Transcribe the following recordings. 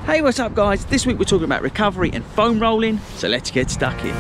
Hey, what's up guys? This week we're talking about recovery and foam rolling, so let's get stuck in.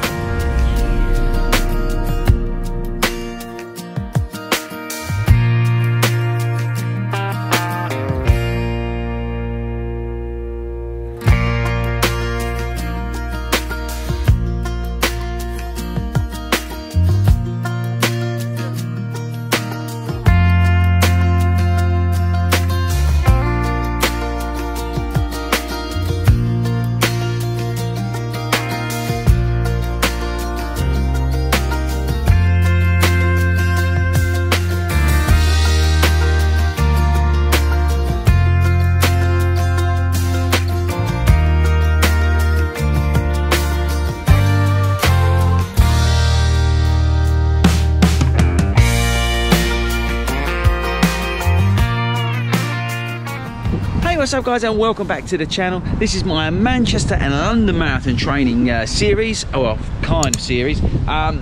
What's up guys, and welcome back to the channel. This is my Manchester and London Marathon training series, well, kind of series.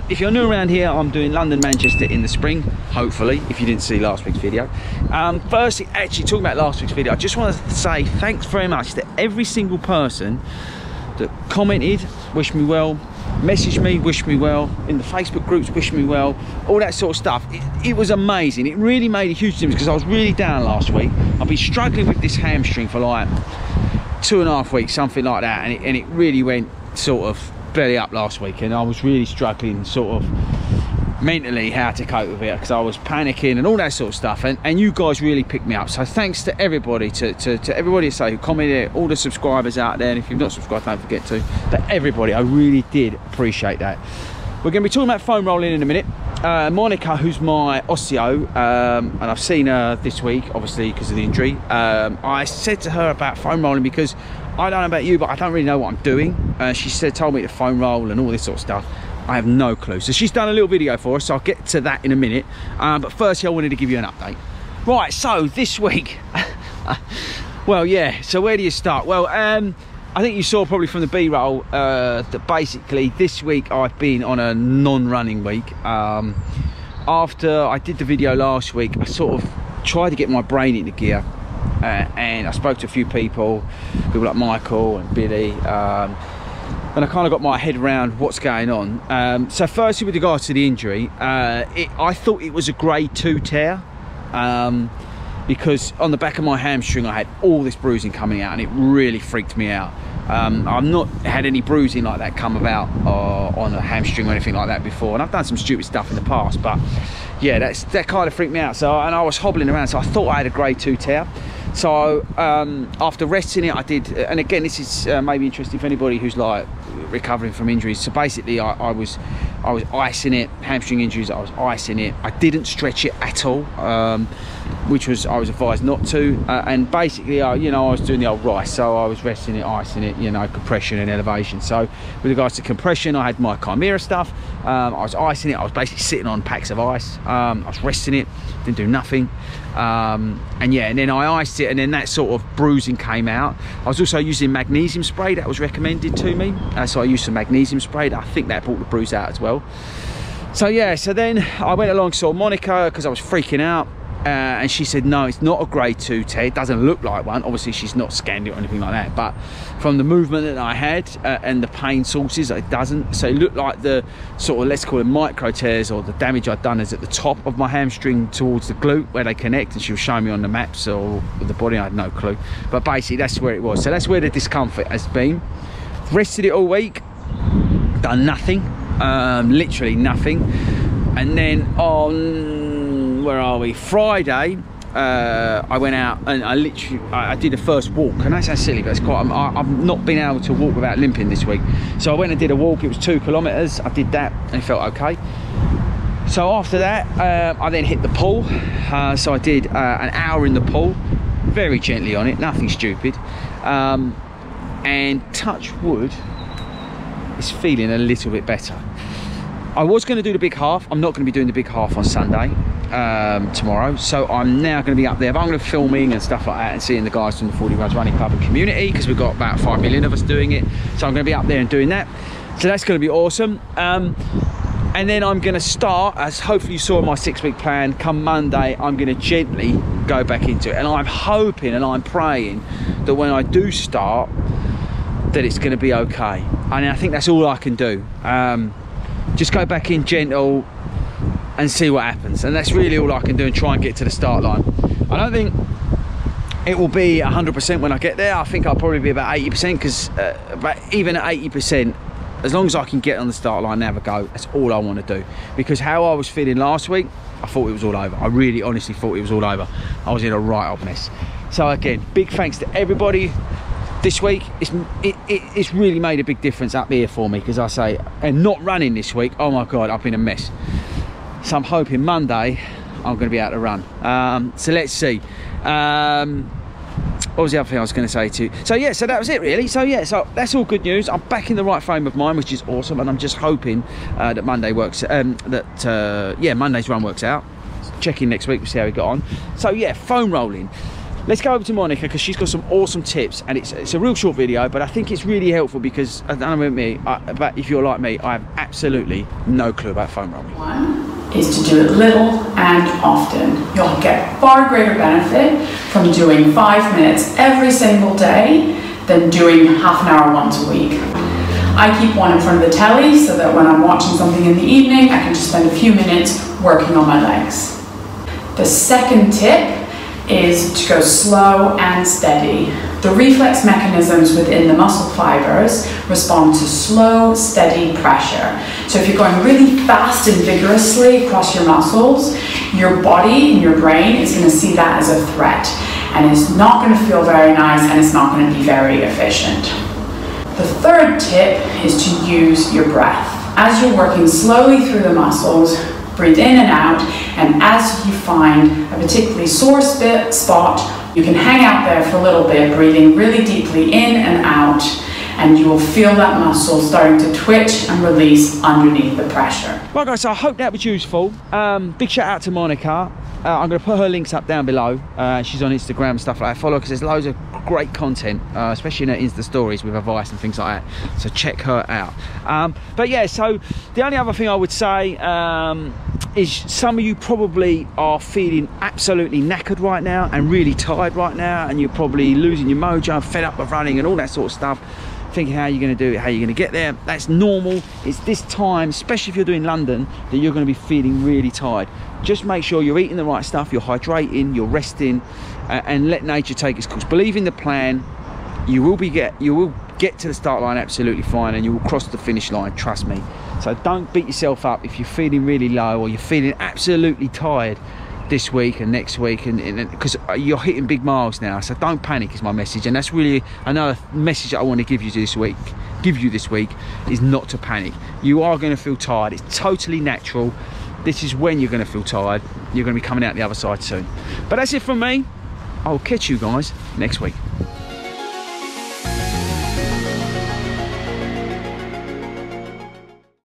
If you're new around here, I'm doing London, Manchester in the spring, hopefully, if you didn't see last week's video. Firstly, actually talking about last week's video, I just want to say thanks very much to every single person that commented, wished me well, messaged me, wished me well, in the Facebook groups, wished me well, all that sort of stuff. It was amazing. It really made a huge difference because I was really down last week. I've been struggling with this hamstring for like 2.5 weeks, something like that, and it really went sort of belly up last week, and I was really struggling sort of mentally how to cope with it because I was panicking and all that sort of stuff, and you guys really picked me up. So thanks to everybody, to everybody who commented, all the subscribers out there, and if you've not subscribed, don't forget to. But everybody, I really did appreciate that. We're going to be talking about foam rolling in a minute. Monica, who's my osteo, and I've seen her this week obviously because of the injury. I said to her about foam rolling because I don't know about you, but I don't really know what I'm doing. She told me to foam roll and all this sort of stuff. I have no clue. So she's done a little video for us, so I'll get to that in a minute. But firstly, I wanted to give you an update. Right, so this week, well, yeah, so where do you start? Well, I think you saw probably from the B-roll that basically this week I've been on a non-running week. After I did the video last week, I sort of tried to get my brain into gear. And I spoke to a few people like Michael and Billy, and I kind of got my head around what's going on. So firstly, with regards to the injury, I thought it was a grade 2 tear, because on the back of my hamstring I had all this bruising coming out, and it really freaked me out. I've not had any bruising like that come about on a hamstring or anything like that before, and I've done some stupid stuff in the past, but yeah, that kind of freaked me out. So, and I was hobbling around, so I thought I had a grade 2 tear. So after resting it, I did, and again, this is maybe interesting for anybody who's like recovering from injuries. So basically, I was icing it, hamstring injuries. I was icing it. I didn't stretch it at all, which was I was advised not to. And basically, you know, I was doing the old rice. So I was resting it, icing it, you know, compression and elevation. So with regards to compression, I had my Chimera stuff. I was icing it. I was basically sitting on packs of ice. I was resting it, didn't do nothing. And yeah, and then I iced it, and then that sort of bruising came out. I was also using magnesium spray that was recommended to me, so I used some magnesium spray. I think that brought the bruise out as well. So yeah, so then I went along, saw Monica because I was freaking out, and she said no, it's not a grade 2 tear. It doesn't look like one. Obviously she's not scanned it or anything like that, but from the movement that I had and the pain sources, it doesn't. So it looked like the sort of, let's call it micro tears, or the damage I'd done is at the top of my hamstring towards the glute where they connect, and she was showing me on the maps or the body. I had no clue, but basically that's where it was. So that's where the discomfort has been. Rested it all week, done nothing, literally nothing. And then on, where are we, Friday, I went out and I did a first walk, and that sounds silly, but it's quite, I've not been able to walk without limping this week. So I went and did a walk. It was 2 kilometers. I did that and it felt okay. So after that, I then hit the pool. So I did an hour in the pool, very gently on it, nothing stupid. And touch wood, it's feeling a little bit better. I was going to do the big half. I'm not going to be doing the big half on Sunday, tomorrow. So I'm now going to be up there. But I'm going to be filming and stuff like that and seeing the guys from the Fordy Runs running club and community, because we've got about 5 million of us doing it. So I'm going to be up there and doing that. So that's going to be awesome. And then I'm going to start, as hopefully you saw in my 6-week plan, come Monday, I'm going to gently go back into it. And I'm hoping and I'm praying that when I do start, that it's going to be okay. And I think that's all I can do. Just go back in gentle and see what happens, and that's really all I can do, and try and get to the start line. I don't think it will be 100% when I get there. I think I'll probably be about 80%, because but even at 80%, as long as I can get on the start line and have a go, that's all I want to do. Because how I was feeling last week, I thought it was all over. I really honestly thought it was all over. I was in a right old mess. So again, big thanks to everybody this week. It's really made a big difference up here for me, because I say, and not running this week, oh my God, I've been a mess. So I'm hoping Monday I'm going to be able to run. So let's see. What was the other thing I was going to say to you? So yeah, so that was it really. So yeah, so that's all good news. I'm back in the right frame of mind, which is awesome, and I'm just hoping that Monday works. Yeah, Monday's run works out. Check in next week, we'll see how we got on. So yeah, foam rolling. Let's go over to Monica, because she's got some awesome tips, and it's a real short video, but I think it's really helpful, because I don't know about me, but if you're like me, I have absolutely no clue about foam rolling. One is to do it little and often. You'll get far greater benefit from doing 5 minutes every single day than doing half an hour once a week. I keep one in front of the telly so that when I'm watching something in the evening, I can just spend a few minutes working on my legs. The second tip is to go slow and steady. The reflex mechanisms within the muscle fibers respond to slow, steady pressure. So if you're going really fast and vigorously across your muscles, your body and your brain is going to see that as a threat, and it's not going to feel very nice, and it's not going to be very efficient. The third tip is to use your breath. As you're working slowly through the muscles, breathe in and out, and as you find a particularly sore spot, you can hang out there for a little bit, breathing really deeply in and out, and you will feel that muscle starting to twitch and release underneath the pressure. Right guys, so I hope that was useful. Big shout out to Monica. I'm going to put her links up down below. She's on Instagram and stuff like that. Follow her, because there's loads of great content, especially in her Insta stories with advice and things like that. So check her out. But yeah, so the only other thing I would say is some of you probably are feeling absolutely knackered right now and really tired right now, and you're probably losing your mojo, fed up of running and all that sort of stuff, thinking how you're going to do it, how you're going to get there. That's normal. It's this time, especially if you're doing London, that you're going to be feeling really tired. Just make sure you're eating the right stuff, you're hydrating, you're resting, and let nature take its course. Believe in the plan. You will get to the start line absolutely fine, and you will cross the finish line, trust me. So don't beat yourself up if you're feeling really low, or you're feeling absolutely tired this week and next week, and because you're hitting big miles now. So don't panic is my message, and that's really another message that I want to give you this week is not to panic. You are going to feel tired. It's totally natural. This is when you're going to feel tired. You're going to be coming out the other side soon. But that's it from me. I'll catch you guys next week.